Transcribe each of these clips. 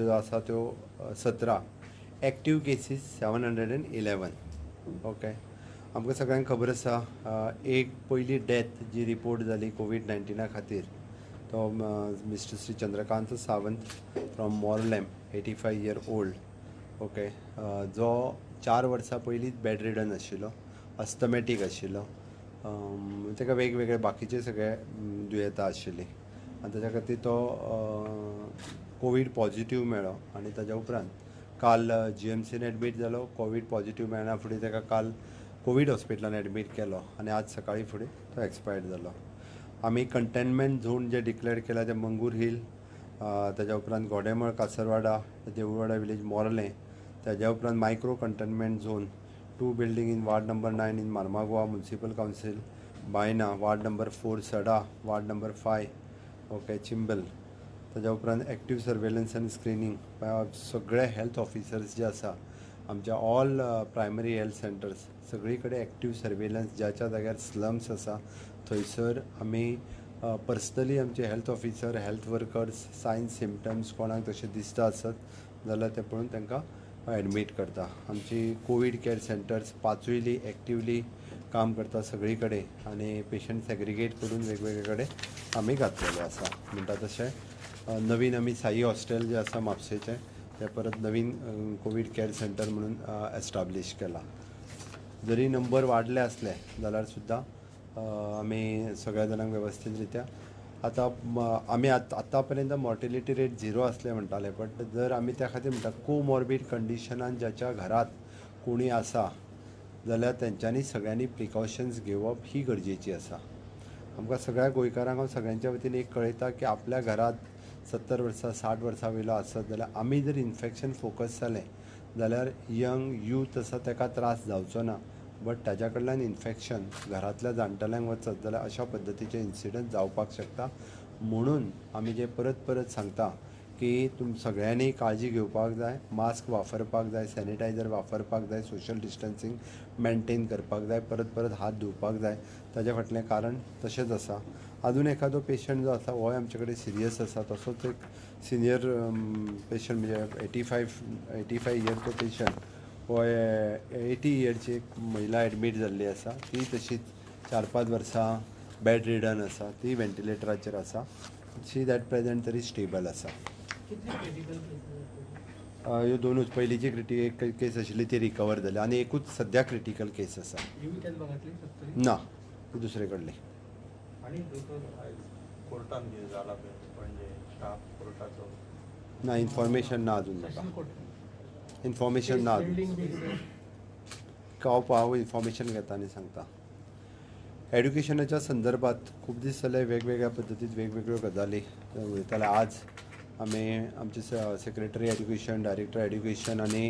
जो आसा त्यो 17, एक्टीव केसीस 711. ओके. आमकां सगळ्यांक खबर आसा एक पयली डेथ जी रिपोर्ट जाली कोविड-19 खातीर तो mister Shri Chandrakant Sawant from Morlem 85 year old. Okay. जो 4 वर्सां पयलींच बेड रिडन आशिल्लो, अस्थमॅटीक आशिल्लो. ताका वेगवेगळे बाकीचे सगळे दुयेंतां आशिल्लीं आनी ताच्या खातीर तो कोवीड पॉझिटिव्ह मेळ्ळो आनी ताच्या उपरांत काल GMCन एडमीट जालो. कोवीड पॉझिटिव्ह मेळना फुडें ताका काल कोवीड हॉस्पिटलान एडमीट केलो आनी आज सकाळी फुडें तो एक्सपायर्ड जालो. आमी कंटेनमेंट झोन जे डिक्लेअर केला ते मंगूर हिल, ताच्या उपरांत गोडेमळ कासरवाडा, देऊळवाडा विलेज मोरलें, ताच्या उपरांत micro containment zone 2 building in ward number 9 in Mormugao municipal council, Baina ward number 4 Sada, ward number 5 okay Chimbel. ताच्या उपरांत एक्टीव सर्वेलन्स आनी स्क्रिनींग सगळे हेल्थ ऑफिसर्स जे आसा आमच्या ऑल प्रायमरी हेल्थ सेंटर्स सगळी कडेन एक्टीव सर्वेलन्स ज्या जाग्यार स्लम्स आसा थंयसर आमी पर्सनली आमचे health officer health workers science symptoms कोणाक तशें दिसता आसत जाल्यार ते पळोवन तांकां एडमीट करता. आमची कोवीड केअर सेंटर्स 5य एक्टिवली काम करता सगळी कडेन आनी पेशंट सेग्रिगेट करून वेगवेगळे कडेन आमी घातलेले आसा. म्हणटा तशें नवीन आमी साई हॉस्टेल जे आसा म्हापशेचें ते परत नवीन कोवीड केअर सेंटर म्हणून एस्टाब्लीश केला. जरी नंबर वाडले असले जाल्यार सुद्दां आमी सगळ्या जाणांक वेवस्थीत रित्या आमी आतां पर्यंत मॉर्टिलिटी रेट 0 आसले म्हणटाले, बट जर आमी त्या खातीर म्हणटा कोमॉर्बीड कंडिशनान ज्याच्या घरात कोणी आसा जाल्यार तेंच्यांनी सगळ्यांनी प्रिकॉशन्स घेवप ही गरजेची आसा. आमकां सगळ्या गोंयकारांक हांव सगळ्यांच्या वतीन एक कळयता की आपल्या घरात 70 वर्सां 60 वर्सां वयलो आसत जाल्यार आमी जर इन्फेक्शन फोकस जालें जाल्यार यंग यूथ आसा ताका त्रास जावचो ना, बट ताच्या कडल्यान इन्फेक्शन घरांतल्या जाणटेल्यांक वचत जाल्यार अशा पद्दतीचे इन्सिडंट जावपाक शकता. म्हणून आमी जे परत परत सांगता की सगळ्यांनी काळजी घेवपाक जाय, मास्क वापरपाक जाय, सॅनिटायझर वापरपाक जाय, सोशल डिस्टन्सींग मेंटेन करपाक जाय, परत परत हात धुवपाक जाय. ताच्या फाटलें कारण तशेंच आसा. अजून एखादो पेशंट जो आसा होय आमचे कडेन सिरियस आसा, तसोच एक सिनियर पेशंट म्हणजे 85 इयरचो पेशंट होय 80 इयरची एक महिला एडमीट जाल्ली आसा. ती तशीच 4-5 वर्सां बेड रिडन आसा, ती वेंटिलेटराचेर आसा. शी दॅट प्रेझेंट तरी स्टेबल आसा. ह्यो दोनूच पयलींची एक केस आशिल्ली ती रिकवर जाली आनी एकूच सद्या क्रिटिकल केस आसा. ना ती दुसरे कडली. ना इन्फॉर्मेशन ना अजून म्हाका. इन्फॉर्मेशन ना हांव इन्फॉर्मेशन घेता आनी सांगता. एड्युकेशनाच्या संदर्भात खूब दीस जाले वेगवेगळ्या पद्दतीन वेगवेगळ्यो गजाली उलयताले. आज आमी आमचे सेक्रेटरी एड्युकेशन, डायरेक्टर एड्युकेशन आनी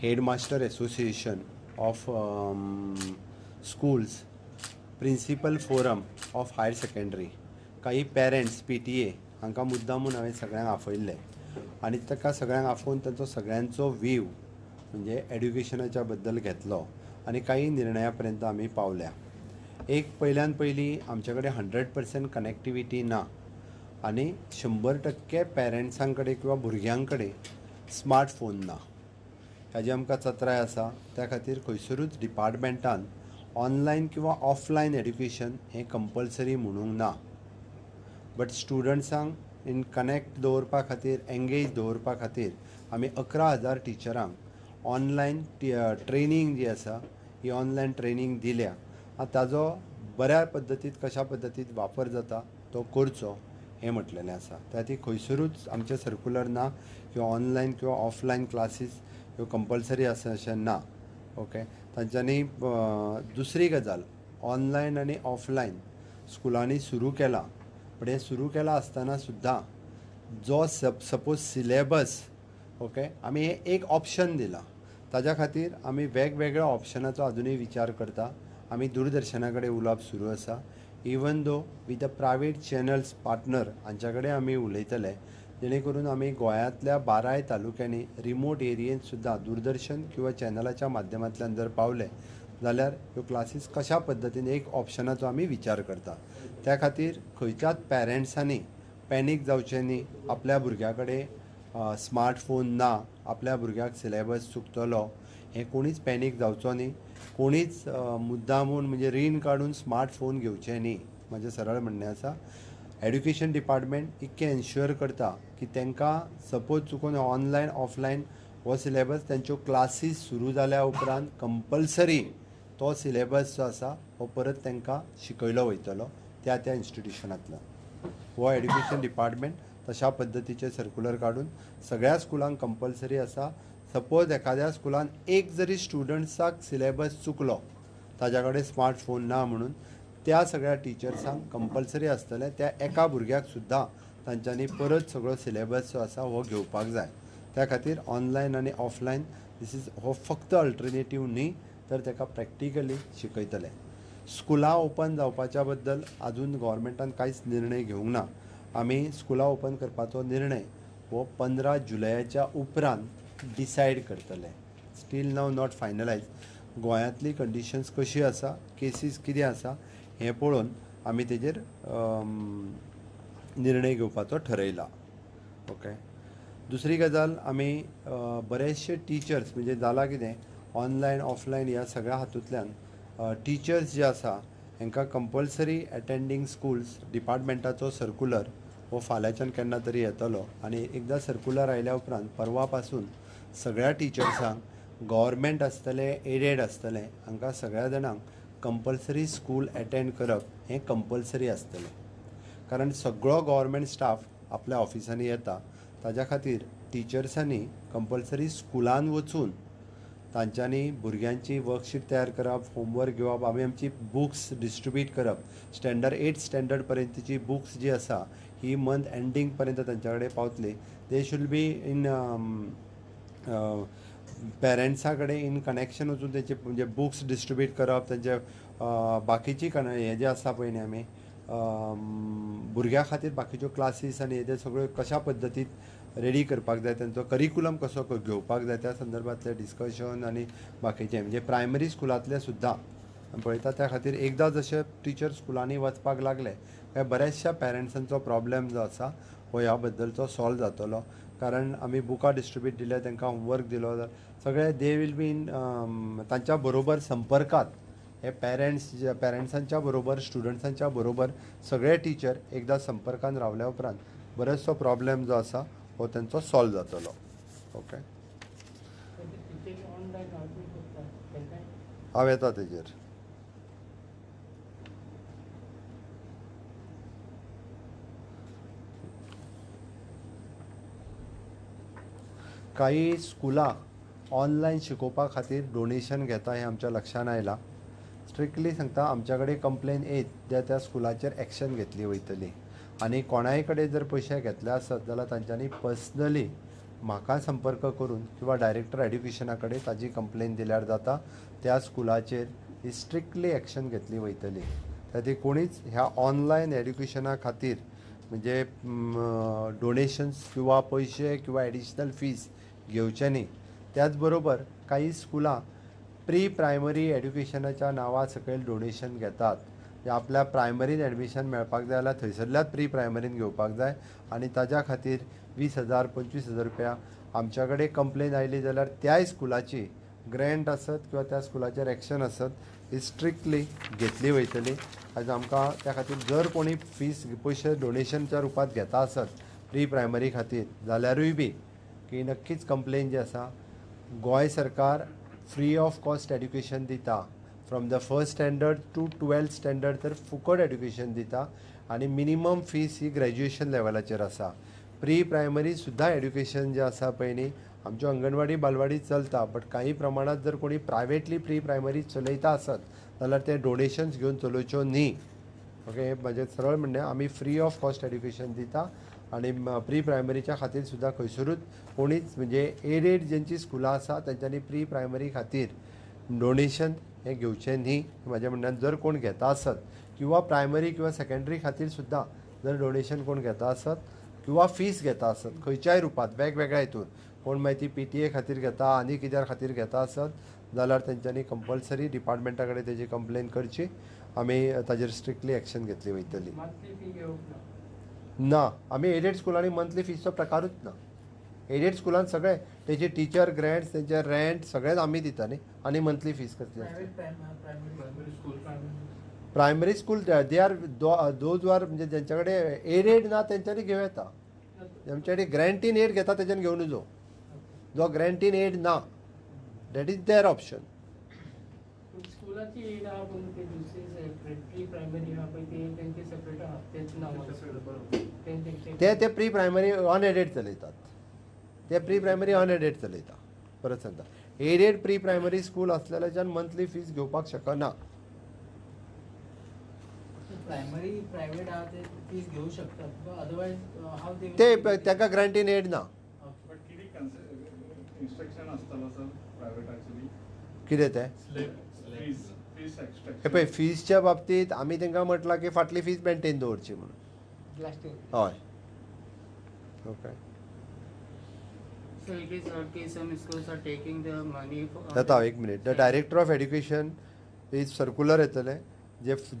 head master association of schools, principal forum of higher secondary, काही पेरेंट्स PTA हांकां मुद्दामून हांवें सगळ्यांक आफयल्ले आनी ताका सगळ्यांक आफोवन तांचो सगळ्यांचो व्हीव म्हणजे एड्युकेशनाच्या बद्दल घेतलो आनी काही निर्णया पर्यंत आमी पावल्या. एक पयल्यान पयली आमचे कडेन 100% कनेक्टिविटी ना आनी 100% पेरंट्सां कडेन किंवा भुरग्यां कडेन स्मार्टफोन ना. हाजी आमकां चत्राय आसा. त्या खातीर खंयसरूच डिपार्टमेंटान ऑनलायन किंवा ऑफलायन एड्युकेशन हें कंपल्सरी म्हणूंक ना, बट स्टुडंट्सांक इन कनेक्ट दवरपा खातीर, एंगेज दवरपा खातीर आमी 11,000 टिचरांक ऑनलायन ट्रेनींग जी आसा ही ऑनलायन ट्रेनींग दिल्या. ताजो बऱ्या पद्दतीन कशा पद्दतीन वापर जाता तो करचो हें म्हटलेलें आसा. त्या खातीर खंयसरूच आमचे सर्कुलर ना किंवा ऑनलायन किंवा ऑफलायन क्लासीस ह्यो कंपल्सरी आसा अशें ना. ओके. तांच्यांनी दुसरी गजाल ऑनलायन आनी ऑफलायन स्कुलांनी सुरू केला, पण हें सुरू केलां आसतना सुद्दां जो सपोज सिलेबस ओके आमी हे एक ऑप्शन दिला. ताच्या खातीर आमी वेगवेगळ्या ऑप्शनाचो अजुनूय विचार करता. आमी दूरदर्शना कडेन उलोवप सुरू आसा. Even though with the private channels partner हांच्या कडेन आमी उलयतले जेणे करून आमी गोंयांतल्या 12 तालुक्यांनी रिमोट एरियेंत सुद्दां दूरदर्शन किंवा चॅनलाच्या माध्यमांतल्यान जर पावले जाल्यार ह्यो क्लासीस कशा पद्दतीन एक ऑप्शनाचो आमी विचार करता. त्या खातीर खंयच्याच पेरंट्सांनी पॅनीक जावचें न्ही. आपल्या भुरग्या कडेन स्मार्टफोन ना, आपल्या भुरग्याक सिलेबस चुकतलो हें कोणीच पॅनीक जावचो न्ही. कोणीच मुद्दामून म्हणजे रीण काडून स्मार्टफोन घेवचे न्ही. म्हजें सरळ म्हणणें आसा. एड्युकेशन डिपार्टमेंट इतकें एन्श्युअर करता की तांकां सपोज चुकून ऑनलायन ऑफलायन हो सिलेबस तांच्यो क्लासीस सुरू जाल्या उपरांत कंपल्सरी तो सिलेबस जो आसा हो परत तांकां शिकयलो वयतलो त्या त्या इन्स्टिट्युशनांतल्यान. हो एड्युकेशन डिपार्टमेंट तशा पद्दतीचे सर्क्युलर काडून सगळ्या स्कुलांक कंपल्सरी आसा. सपोज एखाद्या स्कुलान एक जरी स्टुडंट्साक सिलेबस चुकलो, ताच्या कडेन स्मार्टफोन ना म्हणून, त्या सगळ्या टिचर्सांक कंपल्सरी आसतलें त्या एका भुरग्याक सुद्दां तांच्यांनी परत सगळो सिलेबस जो आसा हो घेवपाक जाय. त्या खातीर ऑनलायन आनी ऑफलायन हो फक्त अल्टरनेटीव न्ही, तर ताका प्रॅक्टिकली शिकयतले. स्कुलां ओपन जावपाच्या बद्दल आजून गव्हर्मेंटान कांयच निर्णय घेवंक ना. आमी स्कुलां ओपन करपाचो निर्णय हो 15 जुलयाच्या उपरांत डिसायड करतले. Still now not finalise. गोंयांतली कंडिशन्स कशी आसा, केसीस कितें आसा हें पळोवन आमी तेजेर निर्णय घेवपाचो ठरयला. ओके. दुसरी गजाल, आमी बरेचशे टिचर्स म्हणजे जाला कितें ऑनलायन ऑफलायन ह्या सगळ्या हातूंतल्यान टिचर्स जे आसा हांकां कंपल्सरी एटेंडींग स्कुल्स डिपार्टमेंटाचो सर्क्युलर हो फाल्यांच्यान केन्ना तरी येतलो. आनी एकदां सर्क्युलर आयल्या उपरांत परवा पासून सगळ्या टिचर्सांक गव्हर्मेंट आसतले एडेड आसतले हांकां सगळ्या जाणांक कंपल्सरी स्कूल एटेंड करप हें कंपल्सरी आसतलें. कारण सगळो गव्हर्मेंट स्टाफ आपल्या ऑफिसांनी येता. ताच्या खातीर टिचर्सांनी कंपल्सरी स्कुलान वचून तांच्यांनी भुरग्यांची वर्कशीट तयार करप, होमवर्क घेवप, आमी आमची बुक्स डिस्ट्रिब्यूट करप. स्टँडर्ड 8 स्टँडर्ड पर्यंतची बुक्स जी आसा ही मंथ एंडींग पर्यंत तांच्या कडेन पावतली. दे शूड बी इन पेरंट्सा कडेन इन कनेक्शन वचून तेंचे म्हणजे बुक्स डिस्ट्रिब्यूट करप, तेंचे बाकीची हें जें आसा पळय न्ही आमी भुरग्यां खातीर बाकीच्यो क्लासीस आनी हेजे सगळ्यो कशा पद्दतीन रेडी करपाक जाय, तांचो करिकुलम कसो घेवपाक जाय त्या संदर्भांतलें डिस्कशन आनी बाकीचें म्हणजे प्रायमरी स्कुलांतले सुद्दां पळयता. त्या खातीर एकदां जशे टिचर स्कुलांनी वचपाक लागले काय बऱ्याचशा पेरंट्सांचो प्रॉब्लेम जो आसा हो ह्या बद्दलचो सॉल्व जातलो. कारण आमी बुकां डिस्ट्रिब्यूट दिले, तांकां होमवर्क दिलो, सगळे दे वील बी इन तांच्या बरोबर संपर्कांत. हे पेरंट्सांच्या बरोबर स्टुडंट्सांच्या बरोबर सगळे टिचर एकदां संपर्कांत रावल्या उपरांत बरोचसो प्रॉब्लेम जो आसा हो तांचो सॉल्व जातलो. ओके. हांव येता तेजेर. काही स्कुलां ऑनलायन शिकोवपा खातीर डोनेशन घेता हें आमच्या लक्षान आयलां. स्ट्रिक्टली सांगता, आमच्या कडेन कंप्लेन येत त्या स्कुलाचेर एक्शन घेतली वयतली. आनी कोणाय कडेन जर पयशे घेतले आसत जाल्यार तांच्यांनी पर्सनली म्हाका संपर्क करून किंवा डायरेक्टर एड्युकेशना कडेन ताजी कंप्लेन दिल्यार जाता. त्या स्कुलाचेर ही स्ट्रिक्टली एक्शन घेतली वयतली. ती कोणीच ह्या ऑनलायन एड्युकेशना खातीर म्हणजे डोनेशन्स किंवा पयशे किंवा एडिशनल फीज घेवचे न्ही. त्याच बरोबर काही स्कुलां प्री प्रायमरी एड्युकेशनाच्या नांवा सकयल डोनेशन घेतात. आपल्या प्रायमरीन एडमिशन मेळपाक जाय जाल्यार थंयसरल्याच प्री प्रायमरीन घेवपाक जाय आनी ताच्या खातीर 20,000 25,000 रुपया आमच्या कडेन कंप्लेन आयली जाल्यार त्याय स्कुलाची ग्रँट आसत किंवा त्या स्कुलाचेर एक्शन आसत ही स्ट्रिक्टली घेतली वयतली. आयज आमकां त्या खातीर जर कोणी फीस पयशे डोनेशनच्या रुपांत घेता आसत प्री प्रायमरी खातीर जाल्यारूय बी की नक्कीच कंप्लेन जी आसा. गोंय सरकार फ्री ऑफ कॉस्ट एड्युकेशन दिता. From the first standard to 12th standard तर फुकट एड्युकेशन दिता आनी मिनिमम फीस ही ग्रॅज्युएशन लेवलाचेर आसा. प्री प्रायमरी सुद्दां एड्युकेशन जें आसा पळय न्ही, आमच्यो अंगणवाडी बालवाडी चलता, बट काही प्रमाणात जर कोणी प्रायवेटली प्री प्रायमरी चलयता आसत जाल्यार ते डोनेशन्स घेवन चलोवच्यो न्ही. ओके. म्हजें सरळ म्हणणें, आमी फ्री ऑफ कॉस्ट एड्युकेशन दिता आनी प्री प्रायमरीच्या खातीर सुद्दां खंयसरूच कोणीच म्हणजे एडेड जेंची स्कुलां आसा तेंच्यांनी प्री प्रायमरी खातीर डोनेशन हें घेवचें न्ही म्हाज्या म्हणण्यान. जर कोण घेता आसत किंवा प्रायमरी किंवा सेकंडरी खातीर सुद्दां जर डोनेशन कोण घेता आसत किंवा फीस घेता आसत खंयच्याय रुपांत वेगवेगळ्या हितून, कोण मागीर ती PTA खातीर घेता आनी कित्या खातीर घेता आसत जाल्यार तेंच्यांनी कंपल्सरी डिपार्टमेंटा कडेन तेजी कंप्लेन करची. आमी ताजेर स्ट्रिक्टली एक्शन घेतली वयतली. ना, आमी एडेड स्कुलांनी मंथली फीजचो प्रकारूच ना. एडेड स्कुलान सगळे तेचे टीचर ग्रँट्स तेंचे रेंट सगळेच आमी दिता न्ही आनी मंथली फीस कसली आसता primary school they are those are म्हणजे जेंच्या कडेन एडेड ना तेंच्यांनी घेवं येता जेंच्या कडेन ग्रँट इन एड घेता तेच्यान घेवन जो जो ग्रँट इन एड ना दॅट इज देअर ऑप्शन स्कुलाची एड आहा पण ते दुसरी प्री प्रायमरी आहा पळय ते तेंचे सेपरेट आहा तेच नांव ते प्री प्रायमरी अनएडेड चलयतात ते प्री प्रायमरी अनएडेड चलयता परत सांगता एडेड प्री प्रायमरी स्कूल असलेल्याच्यान मंथली फीस घेवपाक शकना प्रायमरी प्रायव्हेट आहा ते फीस घेऊ शकतात अदरवाइज हाव ते ताका ग्रँट इन एड ना इन्स्ट्रक्शन असताना सर प्रायव्हेट ॲक्च्युली कितें ते फीस हे पळय फीजच्या बाबतींत आमी तांकां म्हटलां की फाटली फीज मेंटेन दवरची म्हणून लास्ट इयर हय okay So it is not कि some schools are taking the money for जाता एक minute the director of education is circular येतले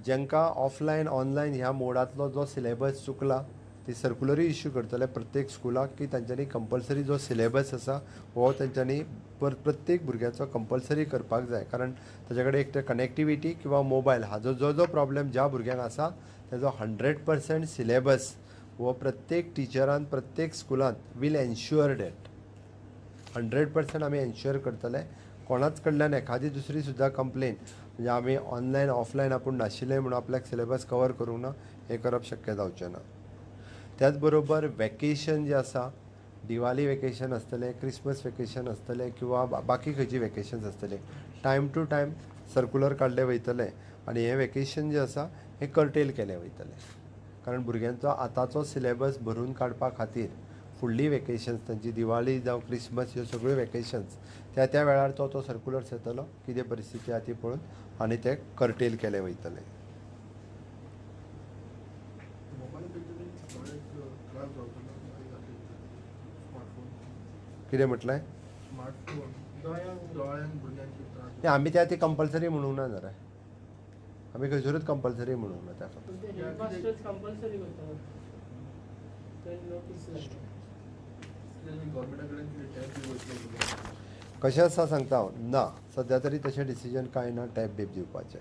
जेंकां ऑफलायन ऑनलायन ह्या मोडांतलो जो सिलेबस चुकला ती सर्क्युलरी इश्यू करतले प्रत्येक स्कुलाक की तांच्यांनी कंपल्सरी जो सिलेबस आसा हो तांच्यांनी प्रत्येक भुरग्याचो कंपल्सरी करपाक जाय कारण ताचे कडेन एक तर कनेक्टिविटी किंवा मोबायल हाजो जो जो प्रॉब्लेम ज्या भुरग्यांक आसा तेजो 100% सिलेबस हो प्रत्येक टिचरान प्रत्येक स्कुलांत वील एन्श्युअर डॅट 100% आमी एन्श्युअर करतले कोणाच कडल्यान एखादी दुसरी सुद्दां कंप्लेन म्हणजे आमी ऑनलायन ऑफलायन आपूण नाशिल्ले म्हणून आपल्याक सिलेबस कवर करूंक ना हें करप शक्य जावचें ना त्याच बरोबर वॅकेशन जें आसा दिवाली वॅकेशन आसतलें क्रिसमस वॅकेशन आसतलें किंवा बाकी खंयची वॅकेशन्स आसतले टायम टू टायम सर्क्युलर काडले वयतले आनी हें वॅकेशन जें आसा हें कर्टेल केलें वयतलें कारण भुरग्यांचो आतांचो सिलेबस भरून काडपा खातीर फुडली वॅकेशन्स तांची दिवाळी जावं क्रिसमस ह्यो सगळ्यो वॅकेशन्स त्या वेळार तो सर्क्युलर्स येतलो कितें परिस्थिती आहा ती पळोवन आनी ते कर्टेल केले वयतले कितें म्हटलें आमी त्या ती कंपल्सरी म्हणूंक ना जरा आमी खंयसरूच कंपल्सरी म्हणूंक ना त्या कंपल्सरी करता कशें आसा सांगता हांव ना सद्या तरी तशें डिसिजन कांय ना टॅब बीब दिवपाचें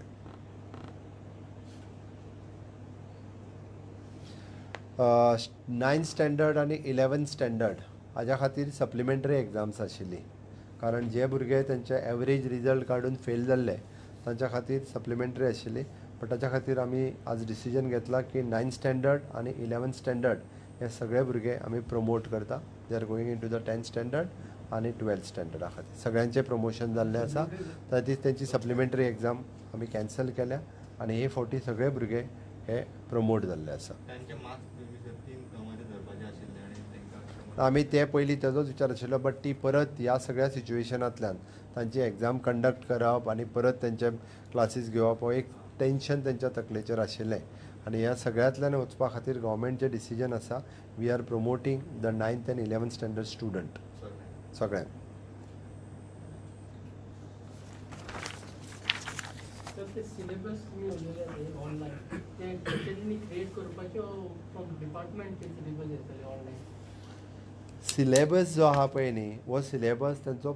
नायन्थ स्टँडर्ड आनी 11th स्टँडर्ड हाज्या खातीर सप्लिमेंटरी एग्जाम्स आशिल्ली कारण जे भुरगे तेंचे एवरेज रिजल्ट काडून फेल जाल्ले तांच्या खातीर सप्लिमेंटरी आशिल्ली बट ताच्या खातीर आमी आज डिसिजन घेतला की 9th स्टँडर्ड आनी 11th स्टँडर्ड हे सगळे भुरगे आमी प्रमोट करता they are going into the 10th standard आनी 12th स्टँडर्डा खातीर सगळ्यांचें प्रमोशन जाल्लें आसा तातूंत तेंची सप्लिमेंटरी एग्जाम आमी कॅन्सल केल्या आनी हे फावटी सगळे भुरगे हे प्रमोट जाल्ले आसा आमी ते पयलीं तेजोच विचार आशिल्लो बट ती परत ह्या सगळ्या सिच्युएशनांतल्यान तांची एग्जाम कंडक्ट करप आनी परत तेंचे क्लासीस घेवप हो एक टेन्शन तेंच्या तकलेचेर आशिल्लें आनी ह्या सगळ्यांतल्यान वचपा खातीर गव्हर्मेंट डिसिजन आसा we are promoting the 9th and 11th standard student सगळ्यांक सिलेबस तुम्ही उलयले ऑनलायन ते टिचरींनी क्रिएट करपाचे फ्रॉम डिपार्टमेंट ते सिलेबस येतले ऑनलायन सिलेबस जो आहा पळय न्ही हो सिलेबस तेंचो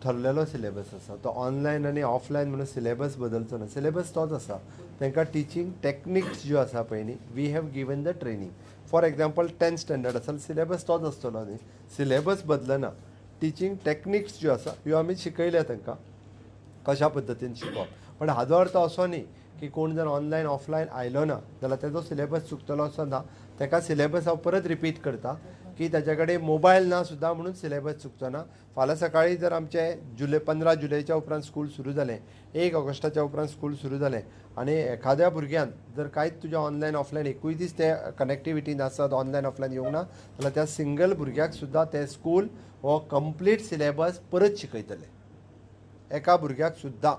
ठरलेलो सिलेबस आसा तो ऑनलायन आनी ऑफलायन म्हणून सिलेबस बदलचो ना सिलेबस तोच आसा तांकां टिचींग टॅक्निक्स ज्यो आसा पळय न्ही we have given the training for example 10th standard आसा सिलेबस तोच आसतलो न्ही सिलेबस बदलना टिचींग टॅक्निक्स ज्यो आसा ह्यो आमी शिकयल्या तांकां कशा पद्दतीन शिकप पण हाजो अर्थ असो न्ही की कोण जर ऑनलायन ऑफलायन आयलो ना जाल्यार तेजो सिलेबस चुकतलो असो ना ताका सिलेबस हांव परत रिपीट करता की ताचे कडेन मोबायल ना सुद्दां म्हणून सिलेबस चुकचो ना फाल्यां सकाळी जर आमचें 15 जुलयच्या उपरांत स्कूल सुरू जालें 1 ऑगस्टाच्या उपरांत स्कूल सुरू जालें आनी एखाद्या भुरग्यान जर कांयच तुज्या ऑनलायन ऑफलायन एकूय दीस ते कनेक्टिविटी नासत ऑनलायन ऑफलायन येवंक ना जाल्यार त्या सिंगल भुरग्याक सुद्दां ते स्कूल हो कंप्लीट सिलेबस परत शिकयतले एका भुरग्याक सुद्दां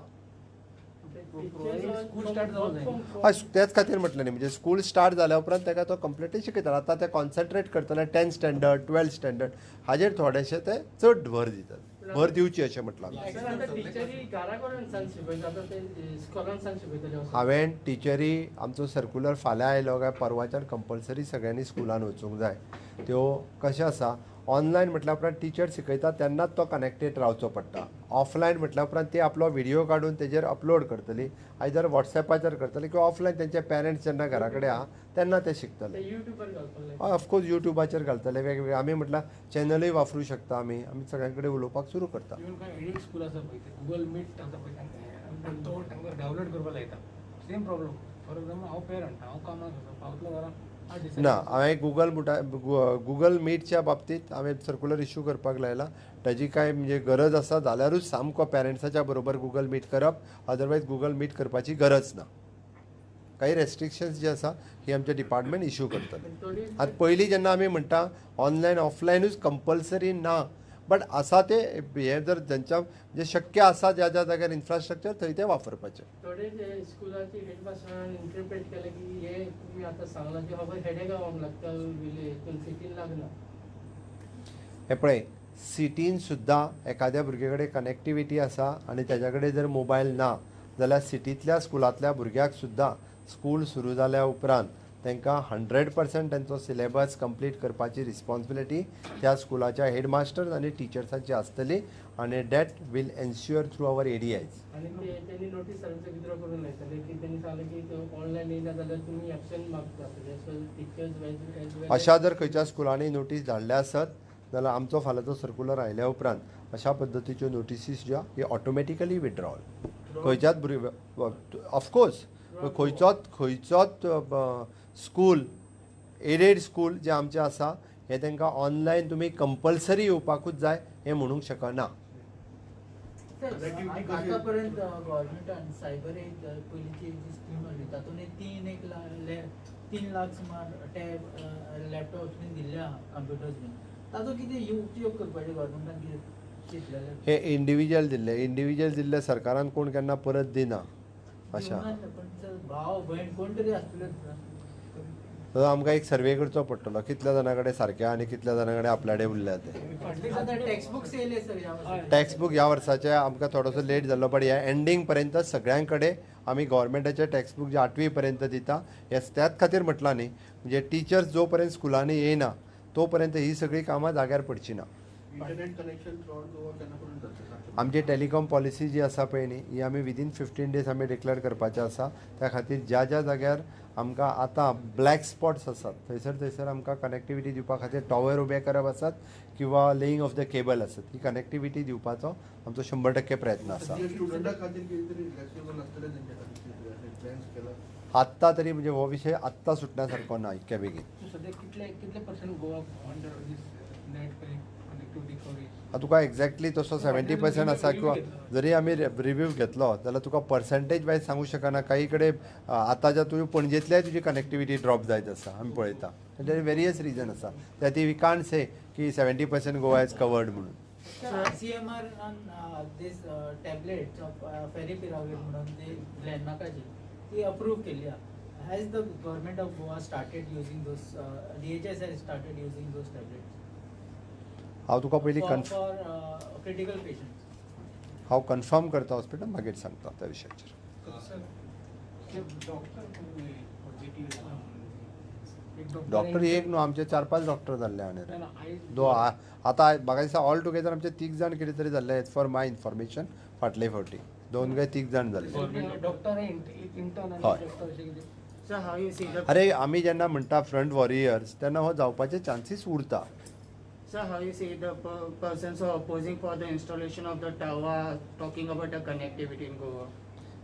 हय तेच खातीर म्हटलें न्ही म्हणजे स्कूल स्टार्ट जाल्या उपरांत ताका तो कंप्लिटली शिकयता आतां ते कॉन्सन्ट्रेट करतले 10th स्टँडर्ड 12th स्टँडर्ड हाजेर थोडेशे ते चड भर दितात भर दिवची अशें म्हटलां हांवें टिचरी आमचो सर्क्युलर फाल्यां आयलो काय परवाच्यान कंपल्सरी सगळ्यांनी स्कुलान वचूंक जाय त्यो कशें आसा ऑनलायन म्हटल्या उपरांत टिचर शिकयता तेन्नाच तो कनेक्टेड रावचो पडटा. ऑफलायन म्हटल्या उपरांत ती आपलो व्हिडिओ काडून तेजेर अपलोड करतली, आयदर वॉट्सॅपाचेर करतली किंवा ऑफलायन तेंचे पेरंट्स जेन्ना घरा कडेन आहा तेन्ना ते शिकतले. ते युट्यूबर घालपाक हय ऑफकोर्स युट्यूबाचेर घालतले वेगवेगळे. आमी म्हटल्यार चॅनलूय वापरूं शकता आमी सगळ्यां कडेन उलोवपाक सुरू करता. इवन काय एडिट स्कूल आसा पळय ते गुगल मीट आसा पळय तांकां तो तांकां डावनलोड करपाक लायता. Same problem. फॉर एग्जाम्पल हांव पेरंट, हांव कामाक आसा, पावतलो घरा 8 दिसांनी. ना हांवें गुगल मीटच्या बाबतींत हांवें सर्क्युलर इश्यू करपाक लायला. ताजी काय म्हणजे गरज आसा जाल्यारूच सामको पेरंट्साच्या बरोबर गुगल मीट करप, अदरवायज गुगल मीट करपाची गरज ना. काही रेस्ट्रिक्शन्स जी आसा ही आमचे डिपार्टमेंट इश्यू करतले. आतां पयलीं जेन्ना आमी म्हणटा ऑनलायन ऑफलायनूच कंपल्सरी ना, बट आसा ते हे जर जेंच्या जे शक्य आसा ज्या ज्या जाग्यार इन्फ्रास्ट्रक्चर थंय ते वापरपाचे. थोडे जे स्कुलाची हेडमास्टरान इंटरप्रेट केलें की हे तुमी आतां सांगला की बाबा हेडे गांवांक लागता विलेज सिटीन लागना. हे पळय सिटीन सुद्दां एखाद्या भुरगे कडेन कनेक्टिविटी आसा आनी तेज्या कडेन जर मोबायल ना जाल्यार सिटींतल्या स्कुलांतल्या भुरग्याक सुद्दां स्कूल सुरू जाल्या उपरांत तांकां 100% तांचो सिलेबस कंप्लीट करपाची रिस्पॉन्सिबिलिटी त्या स्कुलाच्या हेडमास्टर्स आनी टिचर्सांची आसतली आनी that will ensure through our ADIs. आणि ते त्यांनी नोटीस सर्विस विथड्रॉ करून लायतले की त्यांनी सांगलें की ऑनलायन येयना जाल्यार तुमी एबसेंट मागता टिचर्स अशा जर खंयच्या स्कुलांनी नोटीस धाडल्या आसत जाल्यार आमचो फाल्यांचो सर्क्युलर आयल्या उपरांत अशा पद्दतीच्यो नोटिसीस ज्यो हे ऑटोमॅटिकली विथड्रॉल खंयच्याच ऑफकोर्स खंयचोच स्कूल एडेड स्कूल जे आमचे आसा हे तांकां ऑनलायन तुमी कंपल्सरी येवपाकूच जाय हे म्हणूंक शकना. आतापर्यंत गव्हर्मेंटान सायबर एक पयलींची जी स्कीम आसली तातूंत 3 लाख सुमार टॅब लॅपटॉप्स बीन दिल्ले आहा कंप्युटर्स बीन. ताचो कितें उपयोग करपाचें गव्हर्मेंटान कितें चिंतलेलें? हे इंडिविज्युअल दिल्ले सरकारान कोण केन्ना परत दिना. अशा पण भाव भयण कोण तरी आसतले. तर आमकां एक सर्वे करचो पडटलो कितल्या जाणां कडेन सारकें आनी कितल्या जाणां कडेन आपल्या कडेन उरल्या ते. टेक्स्टबुक्स येयले सर ह्या वर्साचे. टॅक्सबूक ह्या वर्साचे आमकां थोडोसो लेट जाल्लो बट ह्या एंडींग पर्यंत सगळ्यां कडेन आमी गव्हर्मेंटाचे टॅक्सबूक जे 8वी पर्यंत दिता. हे त्याच खातीर म्हटलां न्ही म्हणजे टिचर्स जो पर्यंत स्कुलांनी येयना तो पर्यंत ही सगळीं कामां जाग्यार पडची ना. इंटरनेट कनेक्शन थ्रू गोवा केन्ना पर्यंत जातलें? आमची टॅलिकॉम पॉलिसी जी आसा पळय न्ही ही आमी विदीन 15 डेज आमी डिक्लेअर करपाचें आसा. त्या खातीर ज्या ज्या जाग्यार आमकां आतां ब्लॅक स्पॉट्स आसात थंयसर आमकां कनेक्टिविटी दिवपा खातीर टॉवर उबे करप आसात किंवा लेईंग ऑफ द केबल आसत ही कनेक्टिविटी दिवपाचो आमचो 100% प्रयत्न आसा. स्टुडंटा खातीर कितें तरी फ्लेक्सिबल आसतलें तेंच्या खातीर प्लॅन्स केला. आत्ता तरी म्हणजे हो विशय आत्ता सुटण्यासारको ना इतक्या बेगीन. सध्या कितले पर्सेंट गोवा अंडर दीस नेट कनेक्टिविटी कवरेज? तुका एक्झॅक्टली तसो 70% आसा किंवा जरी आमी रिव्यू घेतलो जाल्यार तुका पर्संटेज वायज सांगूं शकना. काही कडेन आतांच्या तुवें पणजेंतल्याय तुजी कनेक्टिविटी ड्रॉप जायत आसा आमी पळयता. तेजे वेरियस रिजन आसा त्या ती वी कांट से की 70% गोवा इज कवर्ड म्हणून. CMR this tablets of Favipiravir म्हणून ते ग्लॅनमार्काची ती अप्रूव्ह केली आहे. Has the government of Goa started using those? DHS has started using those tablets हांव तुका पयलीं for critical patients. हांव कन्फर्म करता हॉस्पिटल मागीर सांगता त्या विशयाचेर. डॉक्टर एक न्हू आमचे 4-5 डॉक्टर जाल्ले आनी आतां म्हाका दिसता ऑल टुगेदर आमचे 3 जाण कितें तरी जाल्ले एज फॉर माय इन्फॉर्मेशन फाटले फावटी 2 काय 3 जाण जाल्ले. डॉक्टर इंटर्न हय. डॉक्टर अशें कितें? So how you see the अरे आमी जेन्ना म्हणटा फ्रंट वॉरियर्स तेन्ना हो जावपाचे चान्सीस उरता. Sir, how you see the persons who are opposing for the installation of the tower, talking about the connectivity in Goa?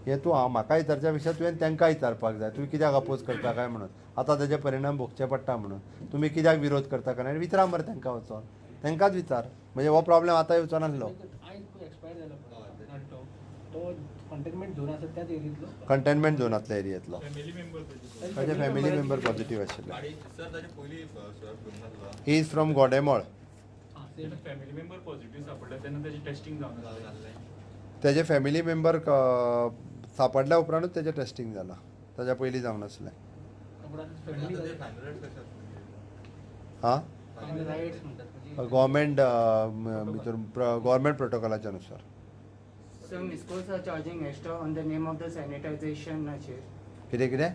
हे तूं म्हाका विचारच्या पेक्षा तुवें तांकां विचारपाक जाय तुवें कित्याक अपोज करता काय म्हणून. आतां तेजे परिणाम भोगचे पडटा म्हणून तुमी कित्याक विरोध करता काय आनी विचारा मरे तांकां वचोन तांकांच विचार म्हणजे हो प्रॉब्लेम आतां येवचो नासलो. एक्सपायर जाला तो कंटेनमेंट झोन आसा त्याच एरियेंतलो कंटेनमेंट झोनांतल्या एरियेंतलो फॅमिली मेंबर ताजे फॅमिली मेंबर पॉझिटिव्ह आशिल्ले. सर ताजे पयलीं स्वॅब घेवन नासलो. He is from Godemol. Family member positive सापडला तेन्ना त्याची टेस्टिंग जावन जाल्लें. तेजे फॅमिली मेंबर सापडल्या उपरांतूच तेजें टेस्टिंग जालां ताज्या पयलीं जावन आसलें. हां रायट्स म्हणटात गव्हर्मेंट भितर गव्हर्मेंट प्रोटोकॉलाच्या नुसार. Some schools are charging extra on the name of the sanitization. कितें कितें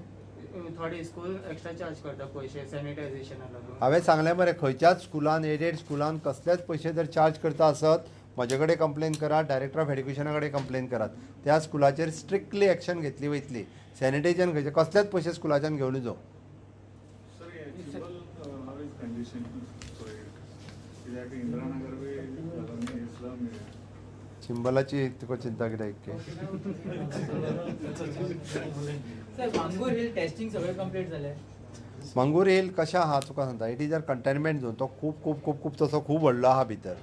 थोडे स्कूल एक्स्ट्रा चार्ज करता पैसे सॅनिटायझेशना लागून. हांवें सांगलें मरे खंयच्याच स्कुलान एडेड स्कुलान कसलेच पयशे जर चार्ज करता आसत म्हजे कडेन कंप्लेन करात, डायरेक्टर ऑफ एड्युकेशना कडेन कंप्लेन करात. त्या स्कुलाचेर स्ट्रिक्टली एक्शन घेतली वयतली. सॅनिटायझेशन खंयचे कसलेच पयशे स्कुलाच्यान घेवन नजो. Sir, how is condition for it? कित्याक इंदिरानगर बी कॉलोनी इस्लाम चिंबलाची तुका चिंता कित्याक इतकी? सर मांगूर हिल टेस्टिंग सगळें कंप्लीट जालें. मंगूर हिल कशें आहा तुका सांगता, it is a containment zone. तो खूब खूब खूब खूब तसो खूब व्हडलो आहा भितर.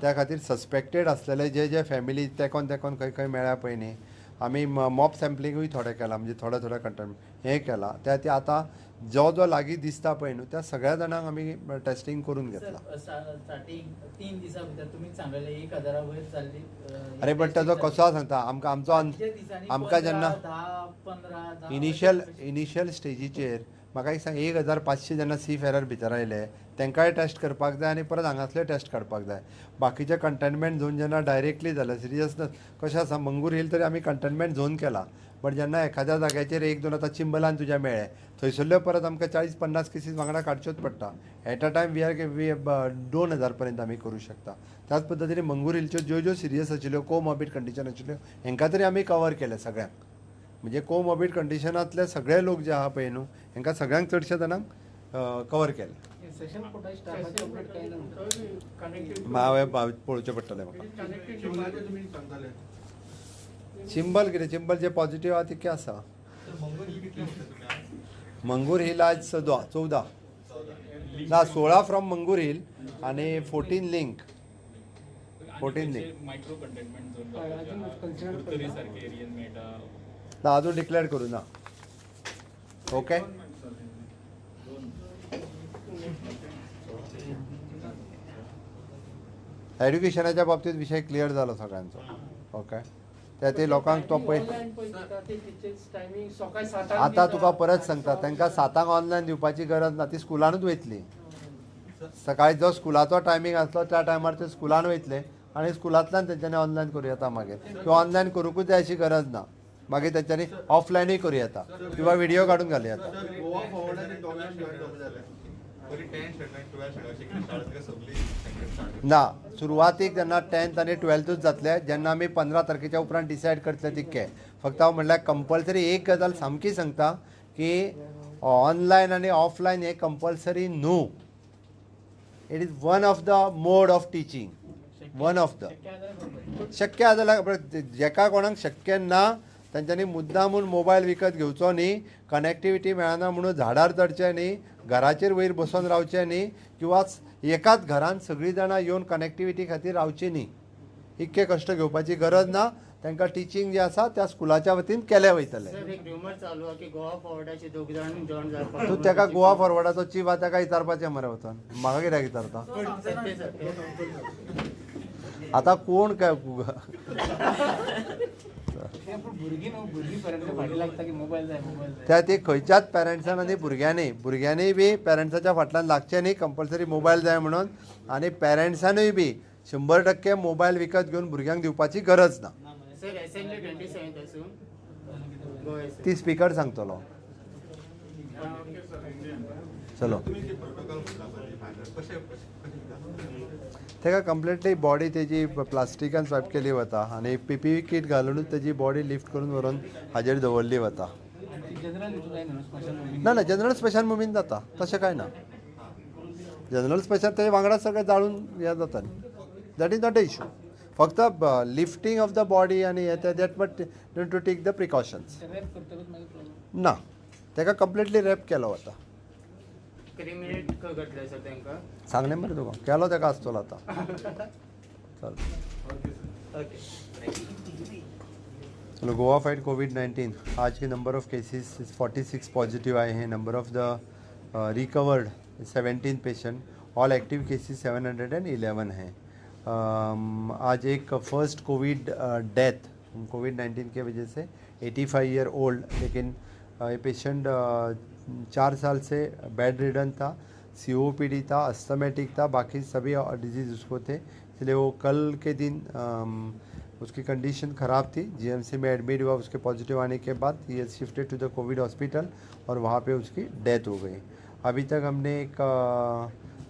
त्या खातीर सस्पेक्टेड आसलेले जे फॅमिली तेकोन खंय खंय मेळ्ळ्या पळय न्ही, आमी मॉब सॅम्पलिंगूय थोडें केलां, म्हणजे थोडे कंटेनमेंट हें केलां. ते आतां जो लागीं दिसता पळय न्हू त्या सगळ्या जाणांक आमी टेस्टिंग करून घेतलां. स्टार्टिंग 3 दिसां भितर तुमी सांगलें 1000 वयर जाल्ली. अरे बट ताजो कसो सांगता आमचो आमकां जेन्ना 10-15 इनिशियल स्टेजीचेर म्हाका एक सांग 1500 जेन्ना सी फेरर भितर आयले तांकांय टेस्ट करपाक जाय आनी परत हांगासले टेस्ट काडपाक जाय. बाकीचे कंटेनमेंट झोन जेन्ना डायरेक्टली जाले सिरियसनस कशें आसा, मंगूर हिल तरी आमी कंटेनमेंट झोन केला, बट जेन्ना एखाद्या जाग्याचेर 1-2 आतां चिंबलान तुज्या मेळ्ळे थंयसरल्यो परत आमकां 40-50 केसीस वांगडा काडच्योच पडटा. एट अ टायम वी 2000 पर्यंत आमी करूं शकता. त्याच पद्दतीन मंगूर हिलच्यो ज्यो सिरियस आशिल्ल्यो कोमॉर्बिड कंडिशन आशिल्ल्यो हांकां तरी आमी कवर केले सगळ्यांक. म्हणजे कोमॉर्बिड कंडिशनांतले सगळे लोक जे आहा पळय न्हू हांकां सगळ्यांक चडशे जाणांक कवर केले. सेशन पोटा स्टाफाचे अपडेट काय ना कनेक्टिव्ह हांवें पळोवचें पडटलें म्हाका. चिंबल कितें चिंबल जे पॉझिटिव्ह आहा तितके आसा. मंगूर हिल आज 14 ना 16 फ्रॉम मंगूर हिल आणि 14 लिंक. मायक्रो कंटेनमेंट झोन उत्तरी सारखे एरियन मेळटा. ना अजून डिक्लेअर करू ना. ओके एड्युकेशनाच्या बाबतीत विषय क्लियर जालो सगळ्यांचो. ओके ते लोकांक तो पळय आतां तुका परत सांगता तांकां 7 ऑनलायन दिवपाची गरज ना, ती स्कुलानूच वयतली. सकाळी जो स्कुलाचो टायमींग आसलो त्या टायमार ते स्कुलान वयतले आनी स्कुलांतल्यान तेंच्यांनी ऑनलायन करूं येता. मागीर किंवा ऑनलायन करूंकूच जाय अशी गरज ना, मागीर तेंच्यांनी ऑफलायनूय करूं येता किंवा व्हिडिओ काडून घालूं येता. ना सुरवातीक जेन्ना 10th आनी 12thूच जातले, जेन्ना आमी 15 तारखेच्या उपरांत डिसायड करतले तितके. फक्त हांव म्हणल्यार कंपल्सरी एक गजाल सामकी सांगता की ऑनलायन आनी ऑफलायन हे कंपल्सरी न्हू. It is one of the mode of teaching. One of the शक्य आहा जाल्यार जेका कोणाक शक्य ना तांच्यांनी मुद्दामून मोबायल विकत घेवचो न्ही. कनेक्टिविटी मेळना म्हणून झाडार चडचें न्ही, घराचेर वयर बसून रावचें न्ही, किंवा एकाच घरान सगळीं जाणां येवन कनेक्टिविटी खातीर रावची न्ही. इतके कश्ट घेवपाची गरज ना. तांकां टिचींग जे आसा त्या स्कुलाच्या वतीन केले वयतले. सर एक rumor चालू आहा की गोवा फॉरवर्डाचे 2 जाण जॉइन जावपाक. तूं ताका गोवा फॉरवर्डाचो चीफ आहा ताका विचारपाचें मरे वचून, म्हाका कित्याक विचारता. आतां कोण काय त्या ती खंयच्याच पॅरंट्सान आनी भुरग्यांनी बी पॅरंट्साच्या फाटल्यान लागचें न्ही. कंपल्सरी मोबायल जाय म्हणून. आनी पॅरंट्सानूय बी 100% मोबायल विकत घेवन भुरग्यांक दिवपाची गरज ना. सर असेंब्ली 27th आसून गोवा ती स्पीकर सांगतलो. चलो ताका कंप्लिटली बॉडी तेजी प्लास्टिकान स्वॅप केली वता आनी PPE किट घालूनच तेजी बॉडी लिफ्ट करून व्हरून हाजेर दवरली वता. ना जनरल स्पेशल मुवीन जाता तशें कांय ना. जनरल स्पेशल ते वांगडा सगळें जाळून हें जाता न्ही. That is not a issue. फक्त लिफ्टिंग ऑफ द बॉडी आनी हे that but to take the precautions ना. ताका कंप्लिटली रॅप केलो वता. 3 मिनिट घटले सर तांकां. सांगलें मरे तुका केलो ताका आसतलो आतां. चल चलो गोवा फाइट कोविड-19. आज की नंबर ऑफ केसेस 46 पॉजिटिव आए हैं. Number of the recovered 17 patient. All active cases 711 हैं. आज एक फर्स्ट कोविड डेथ कोविड-19 के वजह से 85 ईयर ओल्ड, लेकिन ये पेशेंट 4 साल से बेड रिडन था, COPD था, अस्थमेटिक था, बाकी सभी डिजीज़ उसको थे. इसलिए वो कल के दिन उसकी कंडीशन ख़राब थी, जीएमसी में एडमिट हुआ, उसके पॉजिटिव आने के बाद ये shifted to the Covid hospital और वहाँ पे उसकी डेथ हो गई। अभी तक हमने एक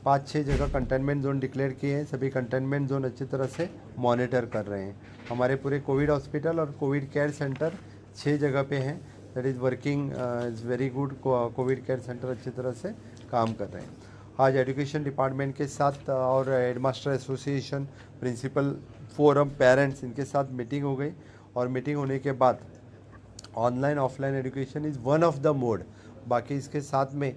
5-6 जगह कंटेनमेंट जोन डिक्लेयर किए हैं। सभी कंटेनमेंट जोन अच्छी तरह से मॉनिटर कर रहे हैं। हमारे पूरे कोविड हॉस्पिटल और कोविड केयर सेंटर 6 जगह पे हैं। That is working is very good. Covid care centre अच्छी तरह से काम कर रहे हैं। आज एजुकेशन डिपार्टमेंट के साथ और headmaster association, principal forum, parents, इनके साथ मीटिंग हो गई और मीटिंग होने के बाद online offline education is one of the mode. बाकी इसके साथ में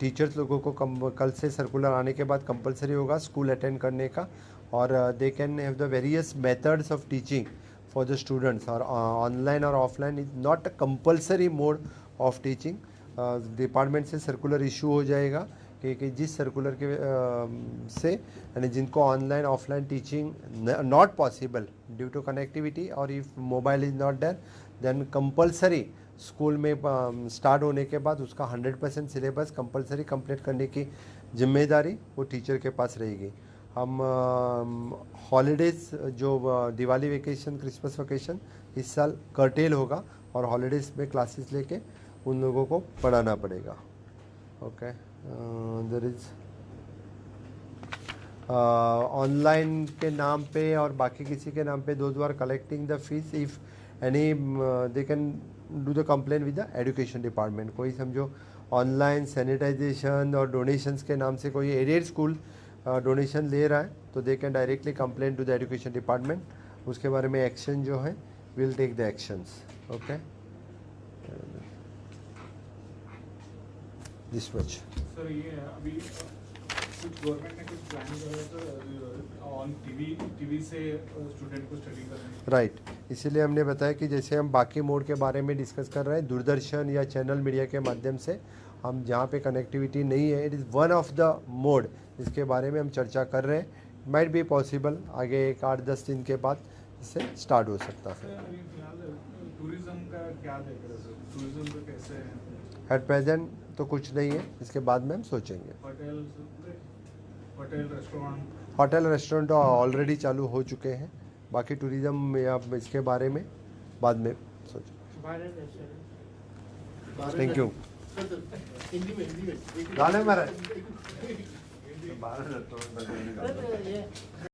टीचर्स लोगों को कल से सर्कुलर आने के बाद कंपलसरी होगा स्कूल अटेंड करने का और they can have the various methods of teaching for the students. और ऑनलाइन और offline is not a compulsory mode of teaching. Department से सर्कुलर इशू हो जाएगा कि जिस सर्कुलर के से यानी जिनको online offline teaching not possible due to connectivity और if mobile is not there then compulsory school में स्टार्ट होने के बाद उसका 100% सिलेबस कंपलसरी कंप्लीट करने की जिम्मेदारी वो टीचर के पास रहेगी। हम हॉलीडेज़ जो दिवाली वेकेशन, क्रिसमस वेकेशन इस साल कर्टेल होगा और हॉलीडेज़ में क्लासेस लेके उन लोगों को पढ़ाना पड़ेगा। ओके, देयर इज़ ऑनलाइन के नाम पे और बाकी किसी के नाम पे those are collecting the fees if any they can do the complaint with the education department. कोई समझो ऑनलाइन सैनिटाइजेशन और डोनेशंस के नाम से कोई एडेड स्कूल डोनेशन ले रहा है तो they can directly complain to the education department. उसके बारे में एक्शन जो है will take the actions. Okay, this much. Sir ये अभी कुछ गवर्नमेंट ने कुछ प्लान किया है तो ऑन टीवी से स्टूडेंट को स्टडी करने। राइट, इसीलिए हमने बताया कि जैसे हम बाकी मोड के बारे में डिस्कस कर रहे हैं, दूरदर्शन या चैनल मीडिया के माध्यम से हम जहाँ पे कनेक्टिविटी नहीं है, it is one of the mode इसके बारे में हम चर्चा कर रहे हैं। माइट बी पॉसिबल आगे एक 8-10 दिन के बाद इससे स्टार्ट हो सकता है। सर अभी फिलहाल टूरिज्म का क्या देख रहे हैं सर? टूरिज्म का कैसे है? एट प्रेजेंट तो कुछ नहीं है, इसके बाद में हम सोचेंगे। Hotel restaurant? Hotel restaurant already चालू हो चुके हैं, बाकी टूरिज्म या इसके बारे में बाद में सोचें। Bharat restaurant. Thank you. Hindi में गाने महाराज अरे तो ये